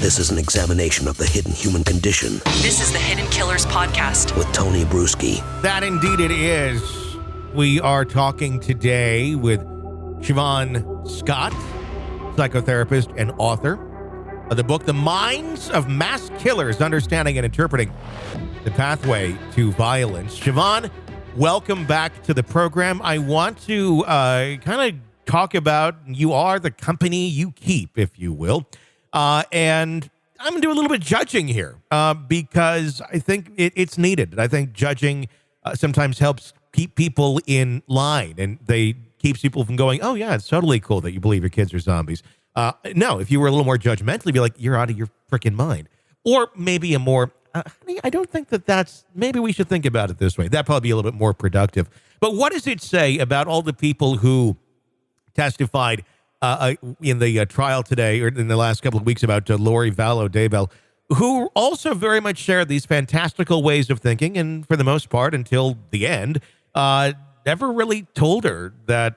This is an examination of the hidden human condition. This is the Hidden Killers Podcast with Tony Bruschi. That indeed it is. We are talking today with Siobhan Scott, psychotherapist and author of the book, The Minds of Mass Killers, Understanding and Interpreting the Pathway to Violence. Siobhan, welcome back to the program. I want to kind of talk about, you are the company you keep, if you will. And I'm going to do a little bit of judging here because I think it's needed. I think judging sometimes helps keep people in line, and they keeps people from going, oh, yeah, it's totally cool that you believe your kids are zombies. No, if you were a little more judgmental, you'd be like, you're out of your freaking mind. Or maybe a more, honey, I don't think that's, maybe we should think about it this way. That'd probably be a little bit more productive. But what does it say about all the people who testified in the trial today, or in the last couple of weeks, about Lori Vallow Daybell, who also very much shared these fantastical ways of thinking, and for the most part, until the end, never really told her that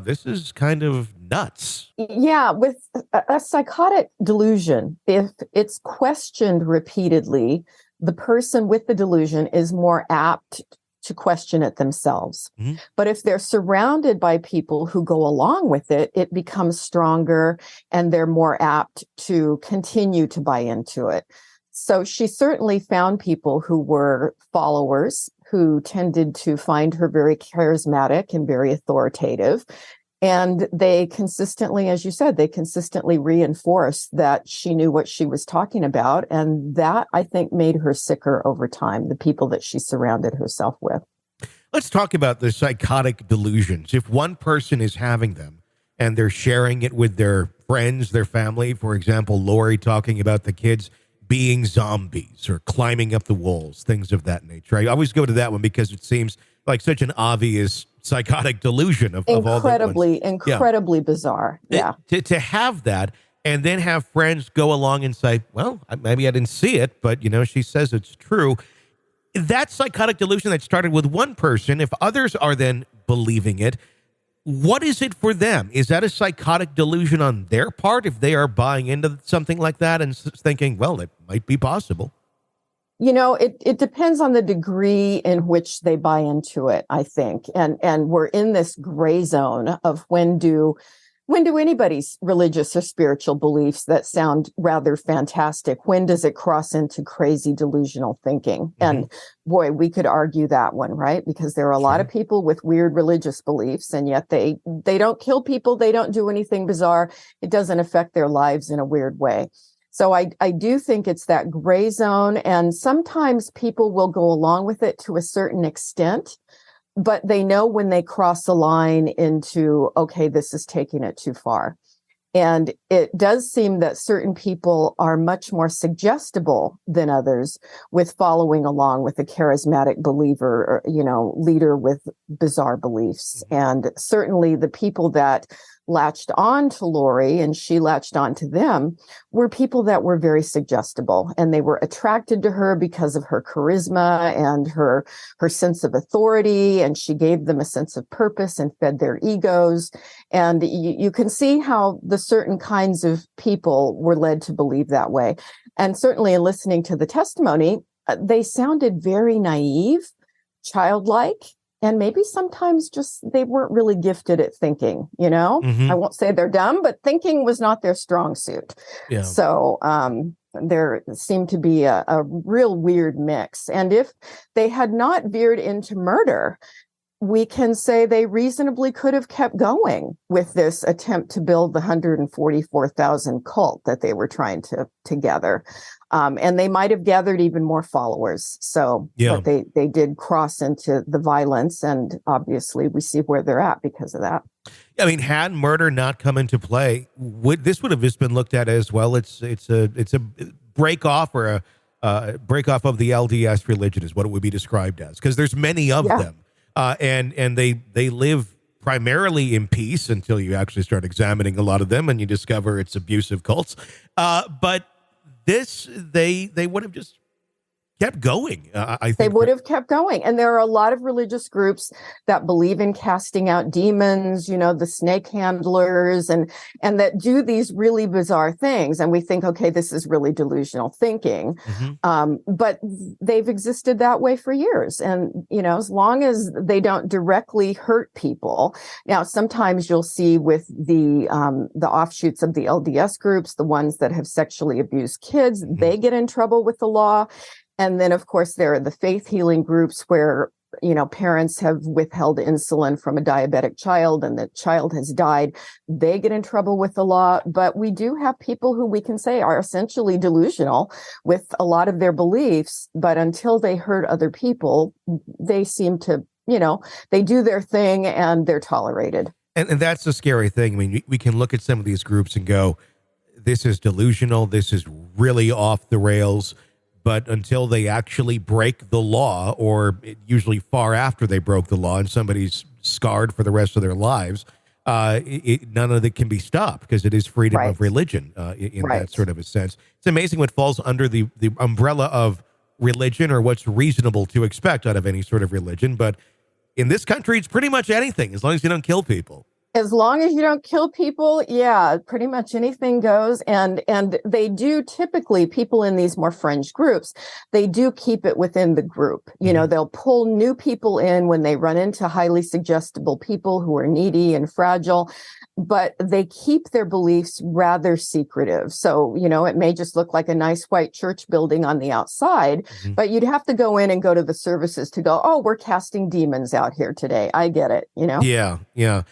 this is kind of nuts. Yeah, with a psychotic delusion, if it's questioned repeatedly, the person with the delusion is more apt to question it themselves. Mm-hmm. But if they're surrounded by people who go along with it, it becomes stronger and they're more apt to continue to buy into it. So she certainly found people who were followers, who tended to find her very charismatic and very authoritative. And they consistently, as you said, they consistently reinforced that she knew what she was talking about. And that, I think, made her sicker over time, the people that she surrounded herself with. Let's talk about the psychotic delusions. If one person is having them and they're sharing it with their friends, their family, for example, Lori talking about the kids being zombies or climbing up the walls, things of that nature. I always go to that one because it seems like such an obvious psychotic delusion of all the ones. Incredibly bizarre. Yeah. To have that and then have friends go along and say, well, maybe I didn't see it, but, she says it's true. That psychotic delusion that started with one person, if others are then believing it, what is it for them? Is that a psychotic delusion on their part if they are buying into something like that and thinking, well, it might be possible? It depends on the degree in which they buy into it, I think. And we're in this gray zone of when do anybody's religious or spiritual beliefs that sound rather fantastic, when does it cross into crazy delusional thinking? Mm-hmm. And boy, we could argue that one, right? Because there are a lot of people with weird religious beliefs, and yet they don't kill people, they don't do anything bizarre, it doesn't affect their lives in a weird way. So I do think it's that gray zone, and sometimes people will go along with it to a certain extent, but they know when they cross the line into, okay, this is taking it too far. And it does seem that certain people are much more suggestible than others with following along with a charismatic believer, or, leader with bizarre beliefs. And certainly the people that latched on to Lori and she latched on to them were people that were very suggestible, and they were attracted to her because of her charisma and her sense of authority, and she gave them a sense of purpose and fed their egos. And you can see how the certain kinds of people were led to believe that way. And certainly in listening to the testimony, they sounded very naive, childlike, and maybe sometimes just they weren't really gifted at thinking, Mm-hmm. I won't say they're dumb, but thinking was not their strong suit. Yeah. So there seemed to be a real weird mix. And if they had not veered into murder, we can say they reasonably could have kept going with this attempt to build the 144,000 cult that they were trying to gather. And they might have gathered even more followers. So but they did cross into the violence, and obviously we see where they're at because of that. I mean, had murder not come into play, this would have just been looked at as, well, it's a break off, or a break off of the LDS religion is what it would be described as, because there's many of them. And they live primarily in peace until you actually start examining a lot of them and you discover it's abusive cults. But this, they would have just kept going. I think they would have kept going. And there are a lot of religious groups that believe in casting out demons, the snake handlers, and that do these really bizarre things. And we think, okay, this is really delusional thinking. But they've existed that way for years. And, as long as they don't directly hurt people. Now, sometimes you'll see with the offshoots of the LDS groups, the ones that have sexually abused kids, they get in trouble with the law. And then, of course, there are the faith healing groups where, parents have withheld insulin from a diabetic child and the child has died. They get in trouble with the law. But we do have people who we can say are essentially delusional with a lot of their beliefs. But until they hurt other people, they seem to, they do their thing and they're tolerated. And that's the scary thing. I mean, we can look at some of these groups and go, this is delusional. This is really off the rails. But until they actually break the law, or usually far after they broke the law and somebody's scarred for the rest of their lives, none of it can be stopped because it is freedom of religion in that sort of a sense. It's amazing what falls under the umbrella of religion or what's reasonable to expect out of any sort of religion. But in this country, it's pretty much anything as long as you don't kill people. As long as you don't kill people, yeah, pretty much anything goes. And they do typically, people in these more fringe groups, they do keep it within the group. They'll pull new people in when they run into highly suggestible people who are needy and fragile, but they keep their beliefs rather secretive. So, it may just look like a nice white church building on the outside, but you'd have to go in and go to the services to go, oh, we're casting demons out here today. I get it, Yeah, yeah.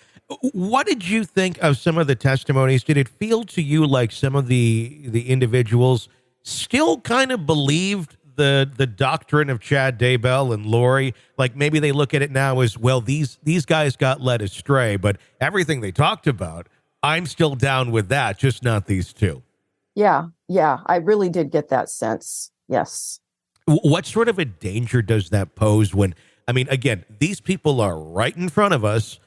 What did you think of some of the testimonies? Did it feel to you like some of the individuals still kind of believed the doctrine of Chad Daybell and Lori? Like maybe they look at it now as, well, these guys got led astray, but everything they talked about, I'm still down with that, just not these two. Yeah, I really did get that sense. Yes. What sort of a danger does that pose when, I mean, again, these people are right in front of us.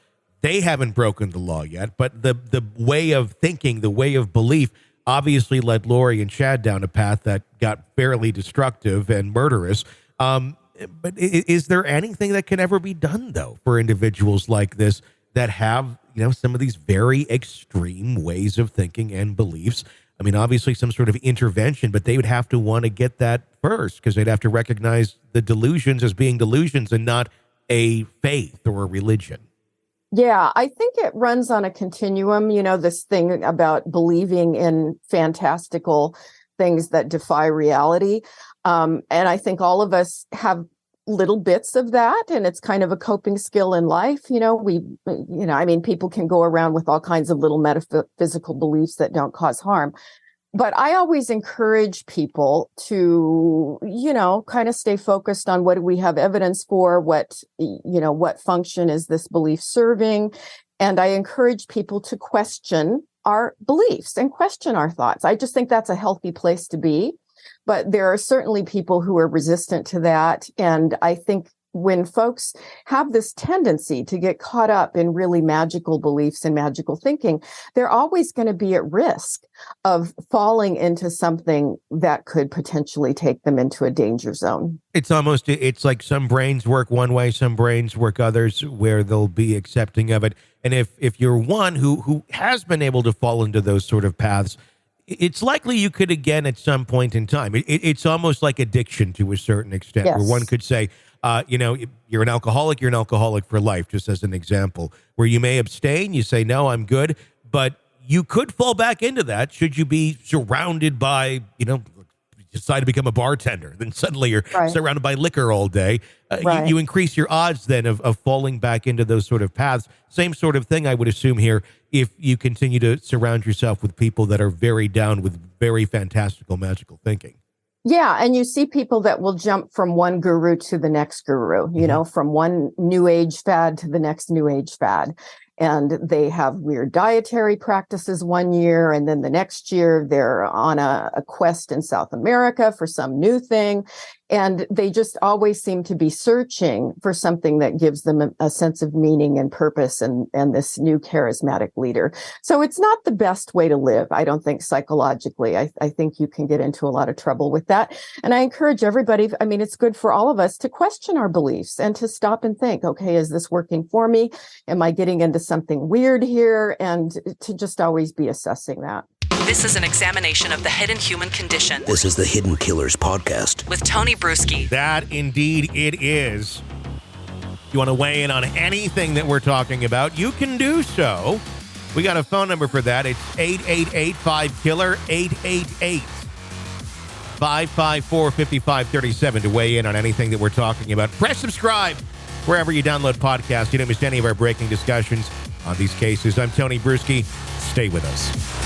They haven't broken the law yet, but the way of thinking, the way of belief obviously led Lori and Chad down a path that got fairly destructive and murderous. But is there anything that can ever be done, though, for individuals like this that have, some of these very extreme ways of thinking and beliefs? I mean, obviously some sort of intervention, but they would have to want to get that first because they'd have to recognize the delusions as being delusions and not a faith or a religion. Yeah, I think it runs on a continuum, this thing about believing in fantastical things that defy reality. And I think all of us have little bits of that, and it's kind of a coping skill in life. People can go around with all kinds of little metaphysical beliefs that don't cause harm. But I always encourage people to, kind of stay focused on what do we have evidence for, what function is this belief serving? And I encourage people to question our beliefs and question our thoughts. I just think that's a healthy place to be. But there are certainly people who are resistant to that. And I think when folks have this tendency to get caught up in really magical beliefs and magical thinking, they're always going to be at risk of falling into something that could potentially take them into a danger zone. It's like some brains work one way, some brains work others, where they'll be accepting of it. And if you're one who has been able to fall into those sort of paths, it's likely you could again at some point in time. It's almost like addiction to a certain extent, Yes. where one could say, you're an alcoholic for life, just as an example, where you may abstain, you say, no, I'm good, but you could fall back into that should you be surrounded by, decide to become a bartender, then suddenly you're surrounded by liquor all day. You increase your odds then of falling back into those sort of paths. Same sort of thing, I would assume here, if you continue to surround yourself with people that are very down with very fantastical, magical thinking. Yeah, and you see people that will jump from one guru to the next guru, from one new age fad to the next new age fad. And they have weird dietary practices one year, and then the next year they're on a quest in South America for some new thing. And they just always seem to be searching for something that gives them a sense of meaning and purpose and this new charismatic leader. So it's not the best way to live, I don't think, psychologically. I think you can get into a lot of trouble with that. And I encourage everybody, I mean, it's good for all of us to question our beliefs and to stop and think, okay, is this working for me? Am I getting into something weird here? And to just always be assessing that. This is an examination of the hidden human condition. This is the Hidden Killers podcast With Tony Bruschi. That indeed it is. If you want to weigh in on anything that we're talking about, you can do so. We got a phone number for that. It's 888-5-KILLER, 888-554-5537 to weigh in on anything that we're talking about. Press subscribe wherever you download podcasts. You don't miss any of our breaking discussions on these cases. I'm Tony Bruschi. Stay with us.